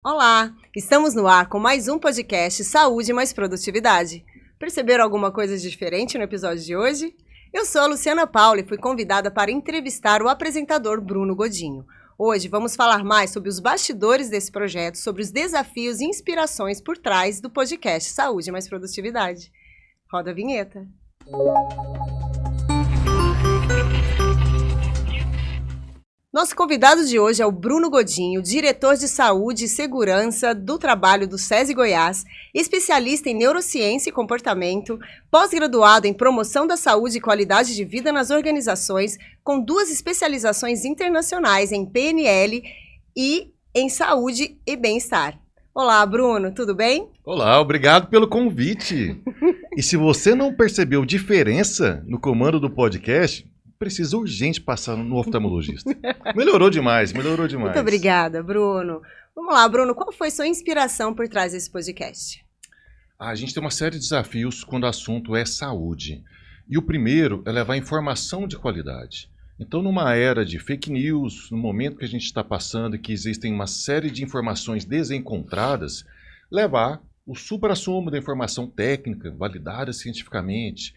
Olá, estamos no ar com mais um podcast Saúde mais Produtividade. Perceberam alguma coisa diferente no episódio de hoje? Eu sou a Luciana Paula e fui convidada para entrevistar o apresentador Bruno Godinho. Hoje vamos falar mais sobre os bastidores desse projeto, sobre os desafios e inspirações por trás do podcast Saúde mais Produtividade. Roda a vinheta. Nosso convidado de hoje é o Bruno Godinho, diretor de Saúde e Segurança do Trabalho do SESI Goiás, especialista em neurociência e comportamento, pós-graduado em promoção da saúde e qualidade de vida nas organizações, com 2 especializações internacionais em PNL e em saúde e bem-estar. Olá, Bruno, tudo bem? Olá, obrigado pelo convite. E se você não percebeu diferença no comando do podcast, precisa urgente passar no oftalmologista. Melhorou demais. Muito obrigada, Bruno. Vamos lá, Bruno, qual foi sua inspiração por trás desse podcast? A gente tem uma série de desafios quando o assunto é saúde. E o primeiro é levar informação de qualidade. Então, numa era de fake news, no momento que a gente está passando e que existem uma série de informações desencontradas, levar o suprassumo da informação técnica, validada cientificamente,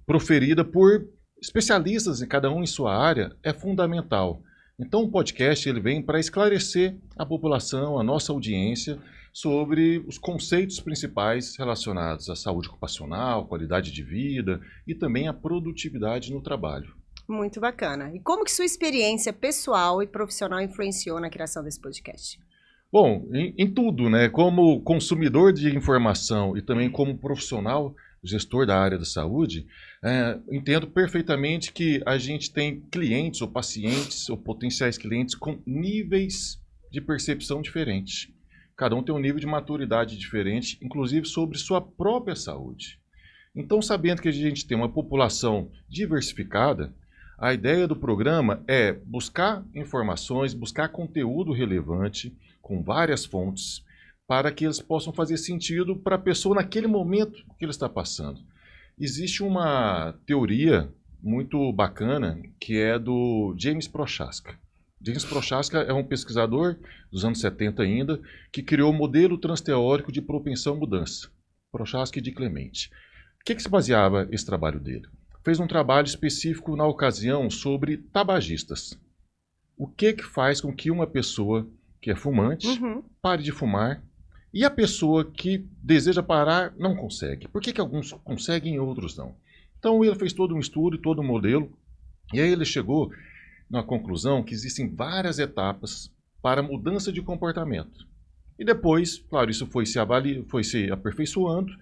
proferida por especialistas em cada um em sua área, é fundamental. Então o podcast ele vem para esclarecer a população, a nossa audiência, sobre os conceitos principais relacionados à saúde ocupacional, qualidade de vida e também à produtividade no trabalho. Muito bacana. E como que sua experiência pessoal e profissional influenciou na criação desse podcast? Bom, em tudo, né? Como consumidor de informação e também como profissional, gestor da área da saúde, entendo perfeitamente que a gente tem clientes ou pacientes ou potenciais clientes com níveis de percepção diferentes. Cada um tem um nível de maturidade diferente, inclusive sobre sua própria saúde. Então, sabendo que a gente tem uma população diversificada, a ideia do programa é buscar informações, buscar conteúdo relevante com várias fontes, para que eles possam fazer sentido para a pessoa naquele momento que ele está passando. Existe uma teoria muito bacana que é do James Prochaska. James Prochaska é um pesquisador dos anos 70 ainda, que criou o modelo transteórico de propensão à mudança, Prochaska e de Clemente. O que se baseava esse trabalho dele? Fez um trabalho específico na ocasião sobre tabagistas. O que faz com que uma pessoa que é fumante pare de fumar e a pessoa que deseja parar não consegue? Por que alguns conseguem e outros não? Então ele fez todo um estudo, todo um modelo, e aí ele chegou na conclusão que existem várias etapas para a mudança de comportamento. E depois, claro, isso foi se aperfeiçoando,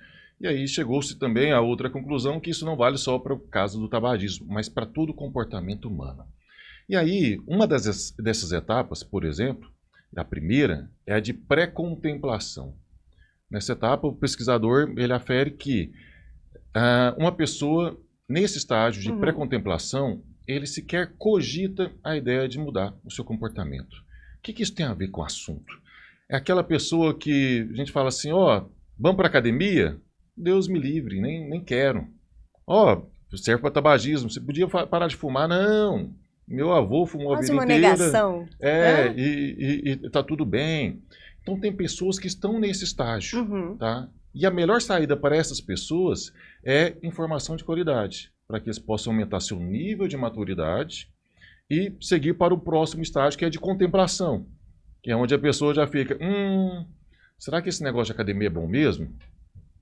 e aí chegou-se também a outra conclusão que isso não vale só para o caso do tabagismo, mas para todo o comportamento humano. E aí, uma dessas etapas, por exemplo, a primeira é a de pré-contemplação. Nessa etapa, o pesquisador ele afere que uma pessoa, nesse estágio de pré-contemplação, ele sequer cogita a ideia de mudar o seu comportamento. O que isso tem a ver com o assunto? É aquela pessoa que a gente fala assim, vamos para a academia? Deus me livre, nem quero. Serve para tabagismo, você podia parar de fumar? Não. Meu avô fumou a vida inteira. Negação. E tá tudo bem. Então tem pessoas que estão nesse estágio, tá? E a melhor saída para essas pessoas é informação de qualidade, para que eles possam aumentar seu nível de maturidade e seguir para o próximo estágio, que é de contemplação, que é onde a pessoa já fica, será que esse negócio de academia é bom mesmo?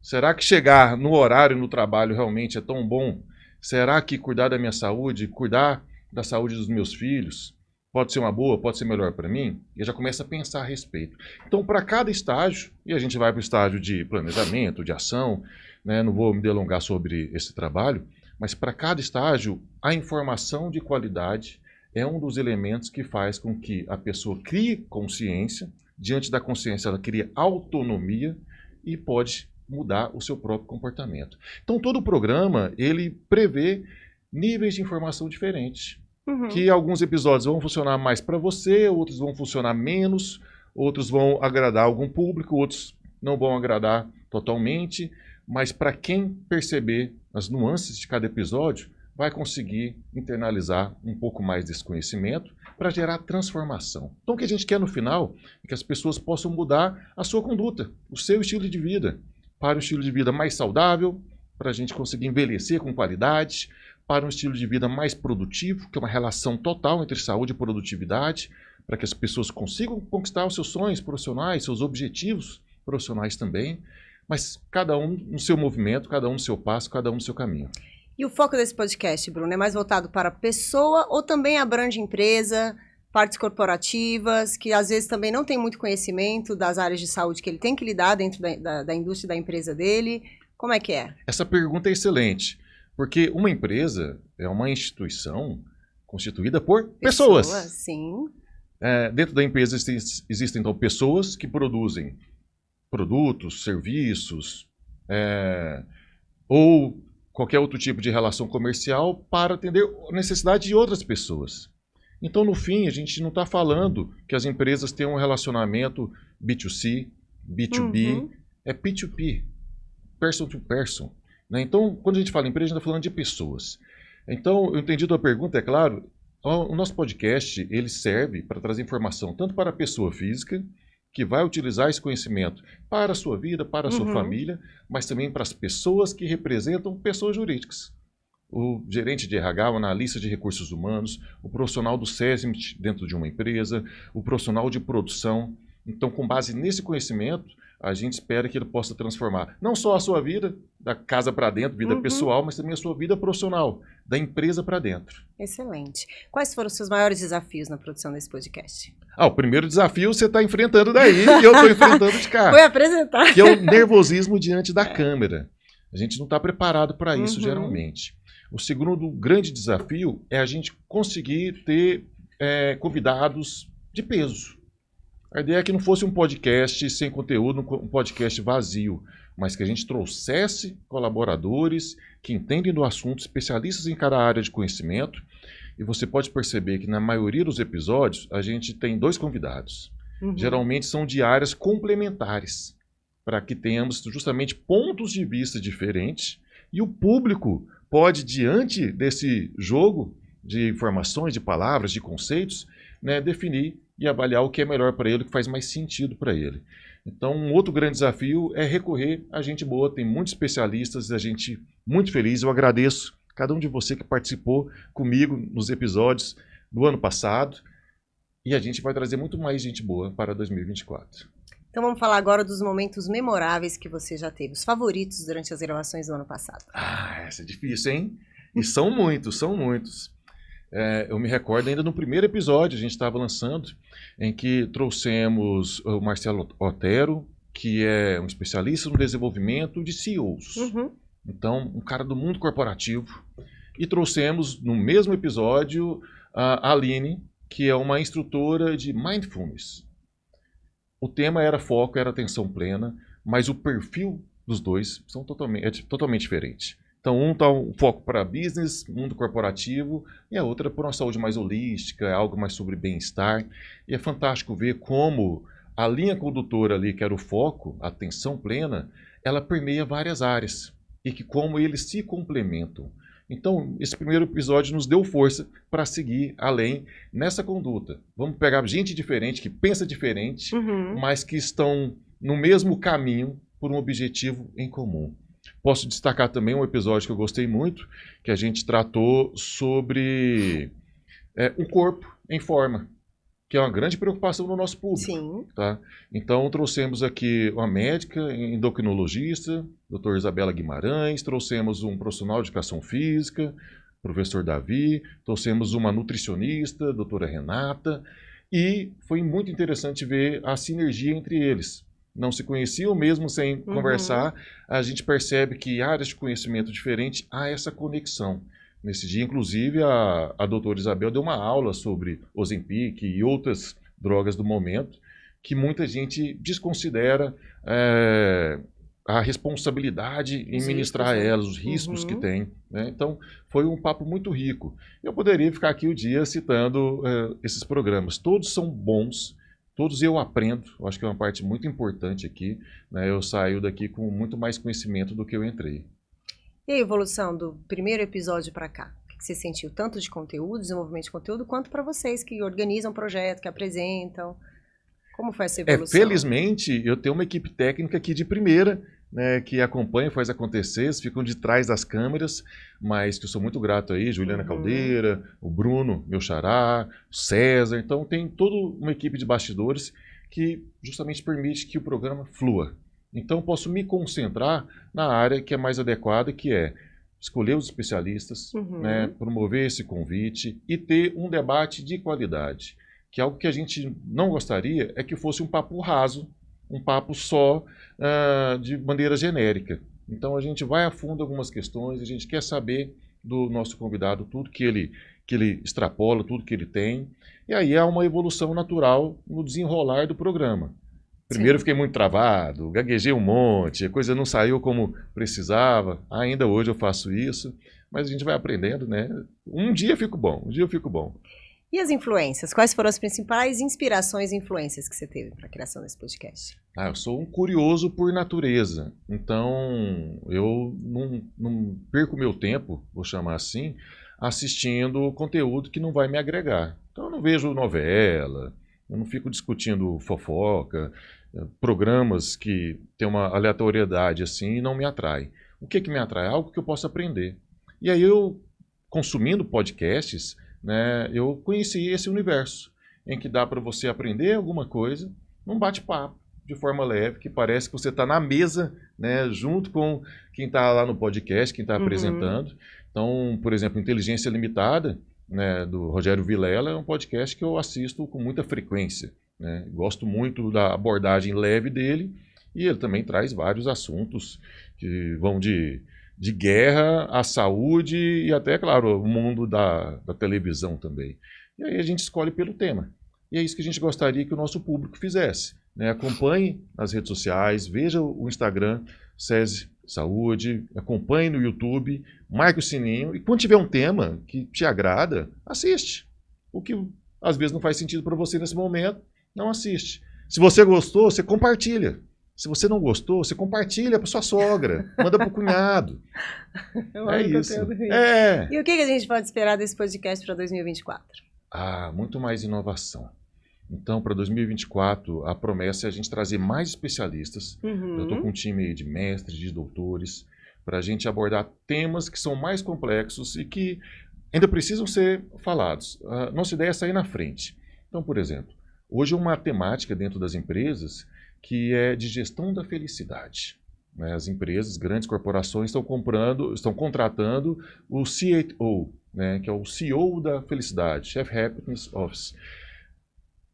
Será que chegar no horário no trabalho realmente é tão bom? Será que cuidar da minha saúde, cuidar da saúde dos meus filhos, pode ser uma boa, pode ser melhor para mim? E já começa a pensar a respeito. Então, para cada estágio, e a gente vai para o estágio de planejamento, de ação, né? Não vou me delongar sobre esse trabalho, mas para cada estágio, a informação de qualidade é um dos elementos que faz com que a pessoa crie consciência, diante da consciência ela cria autonomia e pode mudar o seu próprio comportamento. Então, todo o programa, ele prevê níveis de informação diferentes. Que alguns episódios vão funcionar mais para você, outros vão funcionar menos, outros vão agradar algum público, outros não vão agradar totalmente, mas para quem perceber as nuances de cada episódio, vai conseguir internalizar um pouco mais desse conhecimento para gerar transformação. Então, o que a gente quer no final é que as pessoas possam mudar a sua conduta, o seu estilo de vida, para um estilo de vida mais saudável, para a gente conseguir envelhecer com qualidade, para um estilo de vida mais produtivo, que é uma relação total entre saúde e produtividade, para que as pessoas consigam conquistar os seus sonhos profissionais, seus objetivos profissionais também, mas cada um no seu movimento, cada um no seu passo, cada um no seu caminho. E o foco desse podcast, Bruno, é mais voltado para a pessoa ou também abrange empresa, partes corporativas, que às vezes também não tem muito conhecimento das áreas de saúde que ele tem que lidar dentro da indústria da empresa dele? Como é que é? Essa pergunta é excelente, porque uma empresa é uma instituição constituída por pessoas. Sim. Dentro da empresa existem, então, pessoas que produzem produtos, serviços, ou qualquer outro tipo de relação comercial para atender a necessidade de outras pessoas. Então, no fim, a gente não está falando que as empresas têm um relacionamento B2C, B2B, é P2P, person to person. Né? Então, quando a gente fala empresa, a gente está falando de pessoas. Então, eu entendi a tua pergunta, é claro, o nosso podcast ele serve para trazer informação tanto para a pessoa física, que vai utilizar esse conhecimento para a sua vida, para a sua família, mas também para as pessoas que representam pessoas jurídicas. O gerente de RH, o analista de recursos humanos, o profissional do SESMIT dentro de uma empresa, o profissional de produção. Então, com base nesse conhecimento, a gente espera que ele possa transformar não só a sua vida, da casa para dentro, vida pessoal, mas também a sua vida profissional, da empresa para dentro. Excelente. Quais foram os seus maiores desafios na produção desse podcast? O primeiro desafio você está enfrentando daí e eu estou enfrentando de cá. Foi apresentar. Que é o nervosismo diante da câmera. A gente não está preparado para isso, geralmente. O segundo grande desafio é a gente conseguir ter convidados de peso. A ideia é que não fosse um podcast sem conteúdo, um podcast vazio, mas que a gente trouxesse colaboradores que entendem do assunto, especialistas em cada área de conhecimento. E você pode perceber que na maioria dos episódios a gente tem 2 convidados. Geralmente são de áreas complementares, para que tenhamos justamente pontos de vista diferentes e o público pode, diante desse jogo de informações, de palavras, de conceitos, né, definir e avaliar o que é melhor para ele, o que faz mais sentido para ele. Então, um outro grande desafio é recorrer a gente boa, tem muitos especialistas, a gente muito feliz, eu agradeço cada um de você que participou comigo nos episódios do ano passado e a gente vai trazer muito mais gente boa para 2024. Então vamos falar agora dos momentos memoráveis que você já teve, os favoritos durante as gravações do ano passado. Essa é difícil, hein? E são muitos, são muitos. Eu me recordo ainda no primeiro episódio, a gente estava lançando, em que trouxemos o Marcelo Otero, que é um especialista no desenvolvimento de CEOs. Então, um cara do mundo corporativo. E trouxemos no mesmo episódio a Aline, que é uma instrutora de Mindfulness. O tema era foco, era atenção plena, mas o perfil dos dois é totalmente diferente. Então, um está um foco para business, mundo corporativo, e a outra por uma saúde mais holística, é algo mais sobre bem-estar. E é fantástico ver como a linha condutora ali, que era o foco, a atenção plena, ela permeia várias áreas e que como eles se complementam. Então, esse primeiro episódio nos deu força para seguir além nessa conduta. Vamos pegar gente diferente, que pensa diferente, mas que estão no mesmo caminho por um objetivo em comum. Posso destacar também um episódio que eu gostei muito, que a gente tratou sobre o corpo em forma, que é uma grande preocupação no nosso público. Sim. Tá? Então, trouxemos aqui uma médica endocrinologista, doutora Isabela Guimarães, trouxemos um profissional de educação física, professor Davi, trouxemos uma nutricionista, doutora Renata, e foi muito interessante ver a sinergia entre eles. Não se conheciam mesmo sem conversar, a gente percebe que áreas de conhecimento diferentes há essa conexão. Nesse dia, inclusive, a doutora Isabel deu uma aula sobre Ozempic e outras drogas do momento, que muita gente desconsidera a responsabilidade em ministrar elas, os riscos que tem. Né? Então, foi um papo muito rico. Eu poderia ficar aqui o dia citando esses programas. Todos são bons, todos eu aprendo, eu acho que é uma parte muito importante aqui. Né? Eu saio daqui com muito mais conhecimento do que eu entrei. E a evolução do primeiro episódio para cá? O que que você sentiu, tanto de conteúdo, desenvolvimento de conteúdo, quanto para vocês que organizam o projeto, que apresentam? Como foi essa evolução? Felizmente, eu tenho uma equipe técnica aqui de primeira, né, que acompanha, faz acontecer, eles ficam de trás das câmeras, mas que eu sou muito grato aí, Juliana Caldeira, o Bruno, meu xará, o César. Então tem toda uma equipe de bastidores que justamente permite que o programa flua. Então eu posso me concentrar na área que é mais adequada, que é escolher os especialistas, né, promover esse convite e ter um debate de qualidade. Que algo que a gente não gostaria é que fosse um papo raso, um papo só de maneira genérica. Então a gente vai a fundo em algumas questões, a gente quer saber do nosso convidado tudo que ele extrapola, tudo que ele tem. E aí há uma evolução natural no desenrolar do programa. Primeiro eu fiquei muito travado, gaguejei um monte, a coisa não saiu como precisava. Ainda hoje eu faço isso, mas a gente vai aprendendo, né? Um dia eu fico bom, um dia eu fico bom. E as influências? Quais foram as principais inspirações e influências que você teve para a criação desse podcast? Eu sou um curioso por natureza, então eu não perco meu tempo, vou chamar assim, assistindo conteúdo que não vai me agregar. Então eu não vejo novela, eu não fico discutindo fofoca, programas que têm uma aleatoriedade assim e não me atrai. O que me atrai? Algo que eu possa aprender. E aí eu, consumindo podcasts, né, eu conheci esse universo em que dá para você aprender alguma coisa num bate-papo de forma leve, que parece que você está na mesa, né, junto com quem está lá no podcast, quem está apresentando. Então, por exemplo, Inteligência Limitada, né, do Rogério Vilela, é um podcast que eu assisto com muita frequência, né? Gosto muito da abordagem leve dele, e ele também traz vários assuntos que vão de guerra, à saúde e até, claro, o mundo da televisão também. E aí a gente escolhe pelo tema. E é isso que a gente gostaria que o nosso público fizesse, né? Acompanhe nas redes sociais, veja o Instagram, SESI Saúde, acompanhe no YouTube, marque o sininho e quando tiver um tema que te agrada, assiste. O que às vezes não faz sentido para você nesse momento, não assiste. Se você gostou, você compartilha. Se você não gostou, você compartilha para sua sogra, manda para o cunhado. É isso. E o que a gente pode esperar desse podcast para 2024? Muito mais inovação. Então, para 2024, a promessa é a gente trazer mais especialistas. Eu estou com um time aí de mestres, de doutores, para a gente abordar temas que são mais complexos e que ainda precisam ser falados. Nossa ideia é sair na frente. Então, por exemplo, hoje uma temática dentro das empresas que é de gestão da felicidade. Né? As empresas, grandes corporações estão contratando o CAO, né? Que é o CEO da felicidade, Chief Happiness Office.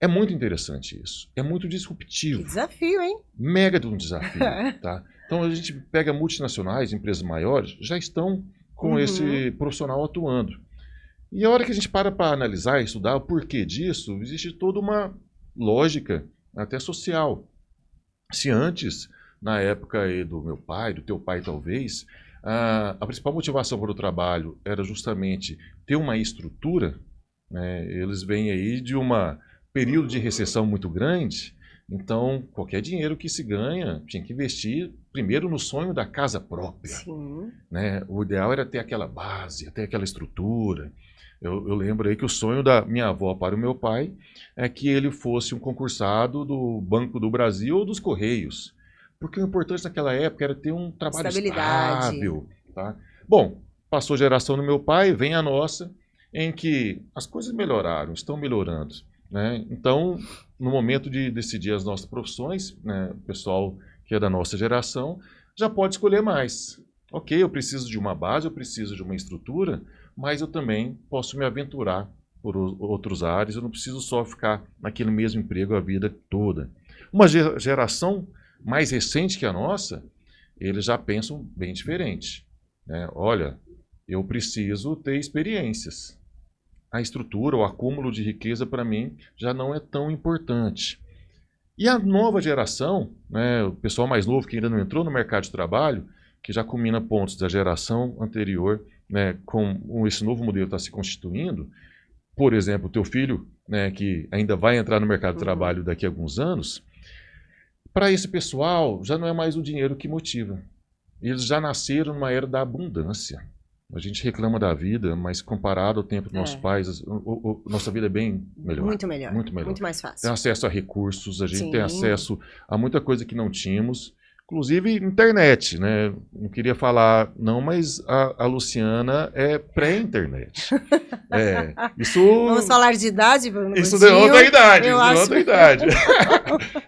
É muito interessante isso, é muito disruptivo. Que desafio, hein? Mega de um desafio, tá? Então a gente pega multinacionais, empresas maiores, já estão com esse profissional atuando. E a hora que a gente para analisar e estudar o porquê disso, existe toda uma lógica, até social. Se antes, na época aí do meu pai, do teu pai talvez, a principal motivação para o trabalho era justamente ter uma estrutura, né? Eles vêm aí de um período de recessão muito grande, então qualquer dinheiro que se ganha tinha que investir primeiro no sonho da casa própria. Sim. Né? O ideal era ter aquela base, ter aquela estrutura. Eu lembro aí que o sonho da minha avó para o meu pai é que ele fosse um concursado do Banco do Brasil ou dos Correios. Porque o importante naquela época era ter um trabalho estável. Tá? Bom, passou a geração do meu pai, vem a nossa, em que as coisas melhoraram, estão melhorando. Né? Então, no momento de decidir as nossas profissões, né, o pessoal que é da nossa geração já pode escolher mais. Ok, eu preciso de uma base, eu preciso de uma estrutura, mas eu também posso me aventurar por outros áreas, eu não preciso só ficar naquele mesmo emprego a vida toda. Uma geração mais recente que a nossa, eles já pensam bem diferente. Né? Olha, eu preciso ter experiências. A estrutura, o acúmulo de riqueza, para mim, já não é tão importante. E a nova geração, né, o pessoal mais novo que ainda não entrou no mercado de trabalho, que já combina pontos da geração anterior, né, com esse novo modelo está se constituindo. Por exemplo, o teu filho, né, que ainda vai entrar no mercado de trabalho daqui a alguns anos, para esse pessoal já não é mais o dinheiro que motiva. Eles já nasceram numa era da abundância. A gente reclama da vida, mas comparado ao tempo dos nossos pais, nossa vida é bem melhor. Muito melhor. Muito melhor. Muito mais fácil. Tem acesso a recursos, a gente Sim. tem acesso a muita coisa que não tínhamos. Inclusive internet, né? Não queria falar, não, mas a Luciana é pré-internet. Isso... Vamos falar de idade, Bruno? Isso deu outra idade. Eu isso acho... deu outra idade.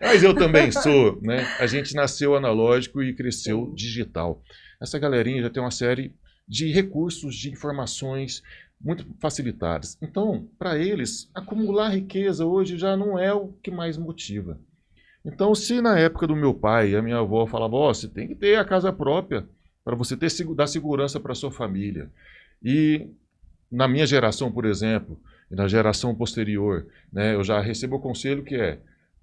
Mas eu também sou, né? A gente nasceu analógico e cresceu digital. Essa galerinha já tem uma série de recursos, de informações muito facilitadas. Então, para eles, acumular riqueza hoje já não é o que mais motiva. Então, se na época do meu pai, a minha avó falava, você tem que ter a casa própria para você dar segurança para sua família. E na minha geração, por exemplo, e na geração posterior, né, eu já recebo o conselho que é,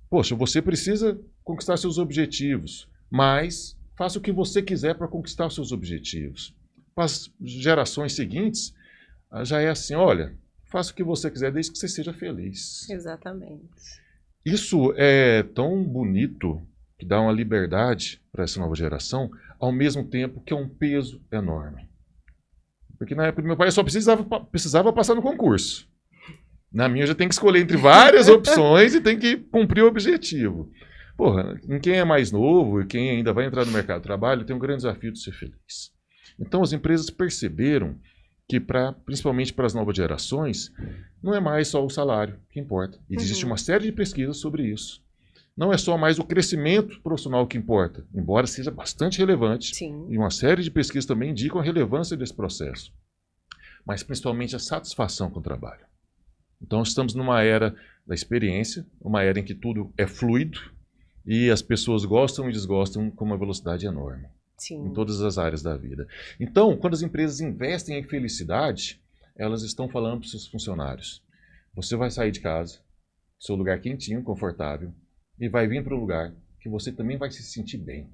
poxa, você precisa conquistar seus objetivos, mas faça o que você quiser para conquistar os seus objetivos. Para as gerações seguintes, já é assim, olha, faça o que você quiser desde que você seja feliz. Exatamente. Isso é tão bonito, que dá uma liberdade para essa nova geração, ao mesmo tempo que é um peso enorme. Porque na época do meu pai só precisava passar no concurso. Na minha já tem que escolher entre várias opções e tem que cumprir o objetivo. Porra, em quem é mais novo e quem ainda vai entrar no mercado de trabalho, tem um grande desafio de ser feliz. Então as empresas perceberam que, principalmente para as novas gerações, não é mais só o salário que importa. Existe uma série de pesquisas sobre isso. Não é só mais o crescimento profissional que importa, embora seja bastante relevante. Sim. E uma série de pesquisas também indicam a relevância desse processo. Mas principalmente a satisfação com o trabalho. Então estamos numa era da experiência, uma era em que tudo é fluido e as pessoas gostam e desgostam com uma velocidade enorme. Sim. Em todas as áreas da vida. Então, quando as empresas investem em felicidade, elas estão falando para os seus funcionários. Você vai sair de casa, seu lugar quentinho, confortável, e vai vir para um lugar que você também vai se sentir bem.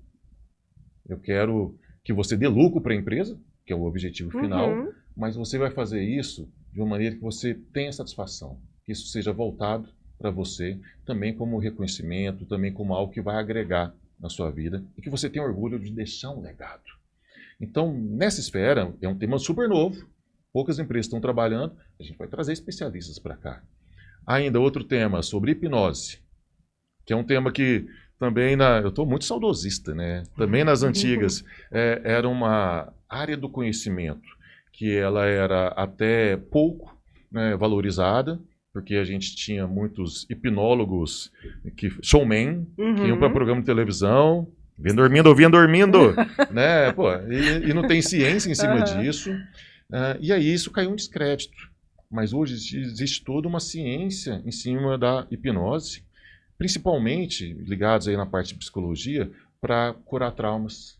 Eu quero que você dê lucro para a empresa, que é o objetivo final, mas você vai fazer isso de uma maneira que você tenha satisfação, que isso seja voltado para você, também como reconhecimento, também como algo que vai agregar na sua vida e que você tenha orgulho de deixar um legado. Então, nessa esfera, é um tema super novo, poucas empresas estão trabalhando, a gente vai trazer especialistas para cá. Ainda outro tema sobre hipnose, que é um tema que também, eu estou muito saudosista, né? Também nas antigas, era uma área do conhecimento que ela era até pouco, né, valorizada, porque a gente tinha muitos hipnólogos, showman, que iam para programa de televisão, vinha dormindo, né? Pô, e não tem ciência em cima disso. E aí isso caiu em descrédito. Mas hoje existe toda uma ciência em cima da hipnose, principalmente ligados aí na parte de psicologia, para curar traumas,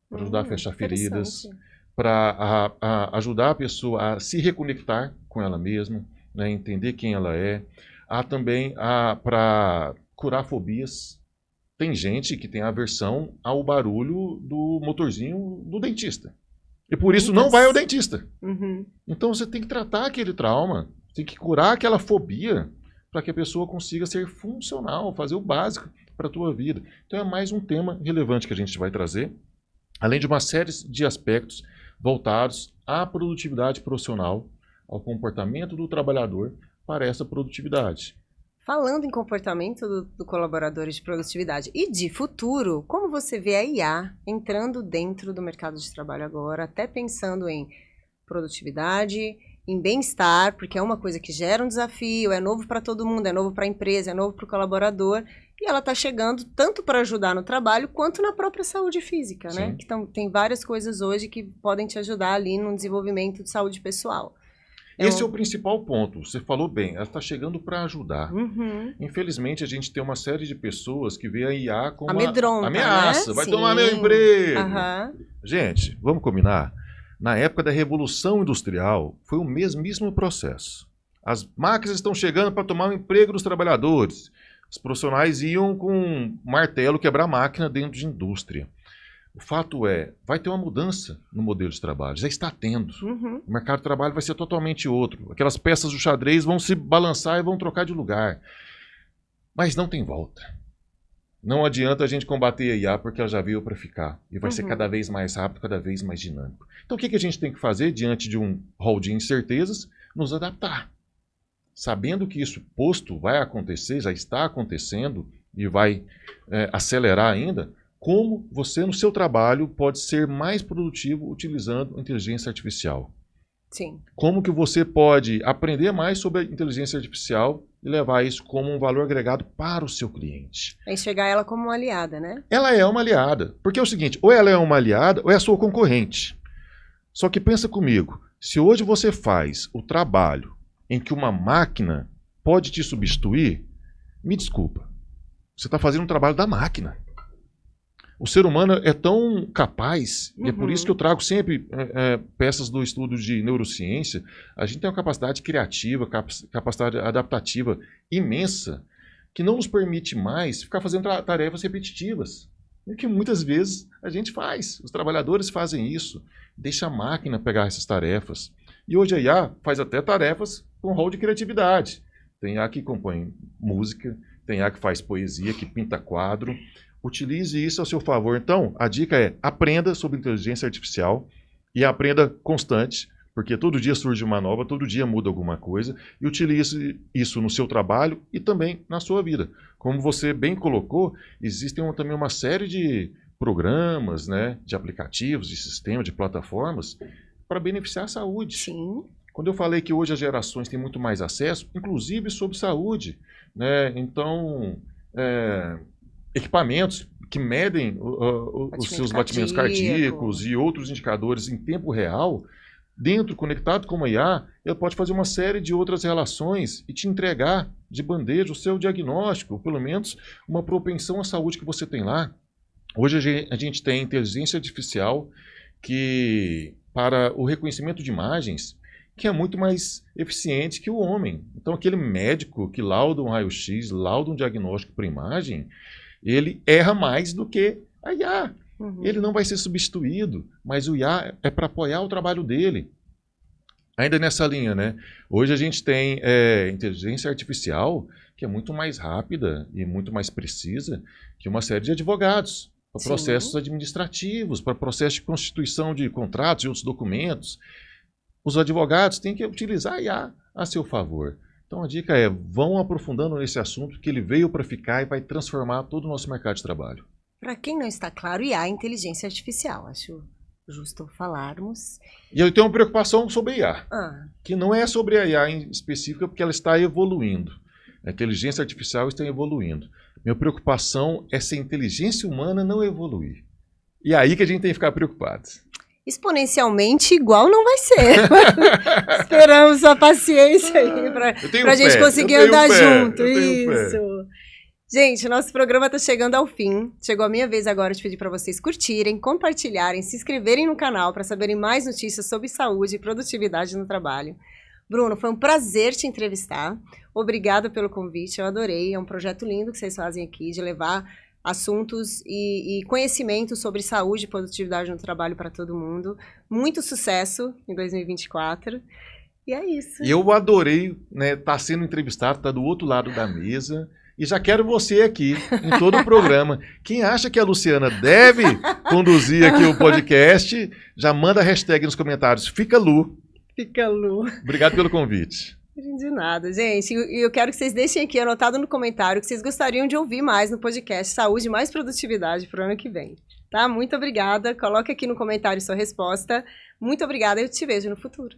para ajudar a fechar feridas, para ajudar a pessoa a se reconectar com ela mesma, né, entender quem ela é. Há também para curar fobias. Tem gente que tem aversão ao barulho do motorzinho do dentista. E por isso não vai ao dentista. Então você tem que tratar aquele trauma, tem que curar aquela fobia para que a pessoa consiga ser funcional, fazer o básico para a tua vida. Então é mais um tema relevante que a gente vai trazer, além de uma série de aspectos voltados à produtividade profissional, ao comportamento do trabalhador para essa produtividade. Falando em comportamento do colaborador de produtividade e de futuro, como você vê a IA entrando dentro do mercado de trabalho agora, até pensando em produtividade, em bem-estar, porque é uma coisa que gera um desafio, é novo para todo mundo, é novo para a empresa, é novo para o colaborador, e ela está chegando tanto para ajudar no trabalho quanto na própria saúde física, né? Então, tem várias coisas hoje que podem te ajudar ali no desenvolvimento de saúde pessoal. Esse é o principal ponto. Você falou bem, ela está chegando para ajudar. Infelizmente, a gente tem uma série de pessoas que vê a IA como uma ameaça. Né? Vai tomar meu emprego. Gente, vamos combinar? Na época da Revolução Industrial, foi o mesmíssimo processo. As máquinas estão chegando para tomar o emprego dos trabalhadores. Os profissionais iam com um martelo quebrar a máquina dentro de indústria. O fato é, vai ter uma mudança no modelo de trabalho, já está tendo. O mercado de trabalho vai ser totalmente outro. Aquelas peças do xadrez vão se balançar e vão trocar de lugar. Mas não tem volta. Não adianta a gente combater a IA porque ela já veio para ficar. E vai ser cada vez mais rápido, cada vez mais dinâmico. Então o que a gente tem que fazer diante de um rol de incertezas? Nos adaptar. Sabendo que isso posto vai acontecer, já está acontecendo e vai acelerar ainda, como você no seu trabalho pode ser mais produtivo utilizando inteligência artificial. Sim. Como que você pode aprender mais sobre a inteligência artificial e levar isso como um valor agregado para o seu cliente. É enxergar ela como uma aliada, né? Ela é uma aliada. Porque é o seguinte, ou ela é uma aliada ou é a sua concorrente. Só que pensa comigo, se hoje você faz o trabalho em que uma máquina pode te substituir, me desculpa, você está fazendo um trabalho da máquina. O ser humano é tão capaz, e é por isso que eu trago sempre peças do estudo de neurociência. A gente tem uma capacidade criativa, capacidade adaptativa imensa, que não nos permite mais ficar fazendo tarefas repetitivas. E que muitas vezes a gente faz. Os trabalhadores fazem isso, deixa a máquina pegar essas tarefas. E hoje a IA faz até tarefas com rol de criatividade. Tem IA que compõe música, tem IA que faz poesia, que pinta quadro. Utilize isso a seu favor. Então, a dica é aprenda sobre inteligência artificial e aprenda constante, porque todo dia surge uma nova, todo dia muda alguma coisa, e utilize isso no seu trabalho e também na sua vida. Como você bem colocou, existem também uma série de programas, né, de aplicativos, de sistemas, de plataformas para beneficiar a saúde. Sim. Quando eu falei que hoje as gerações têm muito mais acesso, inclusive sobre saúde, né? Então, equipamentos que medem os seus batimentos cardíacos e outros indicadores em tempo real, conectado com a IA, ele pode fazer uma série de outras relações e te entregar de bandeja o seu diagnóstico, ou pelo menos uma propensão à saúde que você tem lá. Hoje a gente tem inteligência artificial que, para o reconhecimento de imagens, que é muito mais eficiente que o homem. Então, aquele médico que lauda um raio-x, lauda um diagnóstico por imagem, ele erra mais do que a IA. Ele não vai ser substituído, mas o IA é para apoiar o trabalho dele. Ainda nessa linha, né? Hoje a gente tem inteligência artificial que é muito mais rápida e muito mais precisa que uma série de advogados, para processos administrativos, para processos de constituição de contratos e outros documentos. Os advogados têm que utilizar a IA a seu favor. Então a dica é, vão aprofundando nesse assunto que ele veio para ficar e vai transformar todo o nosso mercado de trabalho. Para quem não está claro, IA é inteligência artificial, acho justo falarmos. E eu tenho uma preocupação sobre a IA, que não é sobre a IA em específica, porque ela está evoluindo. A inteligência artificial está evoluindo. Minha preocupação é se a inteligência humana não evoluir. E é aí que a gente tem que ficar preocupado. Exponencialmente igual não vai ser. Esperamos a paciência aí para a gente conseguir andar junto. Isso. Gente, nosso programa está chegando ao fim. Chegou a minha vez agora de pedir para vocês curtirem, compartilharem, se inscreverem no canal para saberem mais notícias sobre saúde e produtividade no trabalho. Bruno, foi um prazer te entrevistar. Obrigada pelo convite, eu adorei. É um projeto lindo que vocês fazem aqui de levar assuntos e conhecimento sobre saúde e produtividade no trabalho para todo mundo. Muito sucesso em 2024. E é isso. Eu adorei, né, estar sendo entrevistado, estar do outro lado da mesa. E já quero você aqui, em todo o programa. Quem acha que a Luciana deve conduzir aqui o podcast, já manda a hashtag nos comentários. Fica Lu. Fica Lu. Obrigado pelo convite. De nada, gente. E eu quero que vocês deixem aqui anotado no comentário que vocês gostariam de ouvir mais no podcast Saúde e Mais Produtividade para o ano que vem. Tá? Muito obrigada. Coloque aqui no comentário sua resposta. Muito obrigada e eu te vejo no futuro.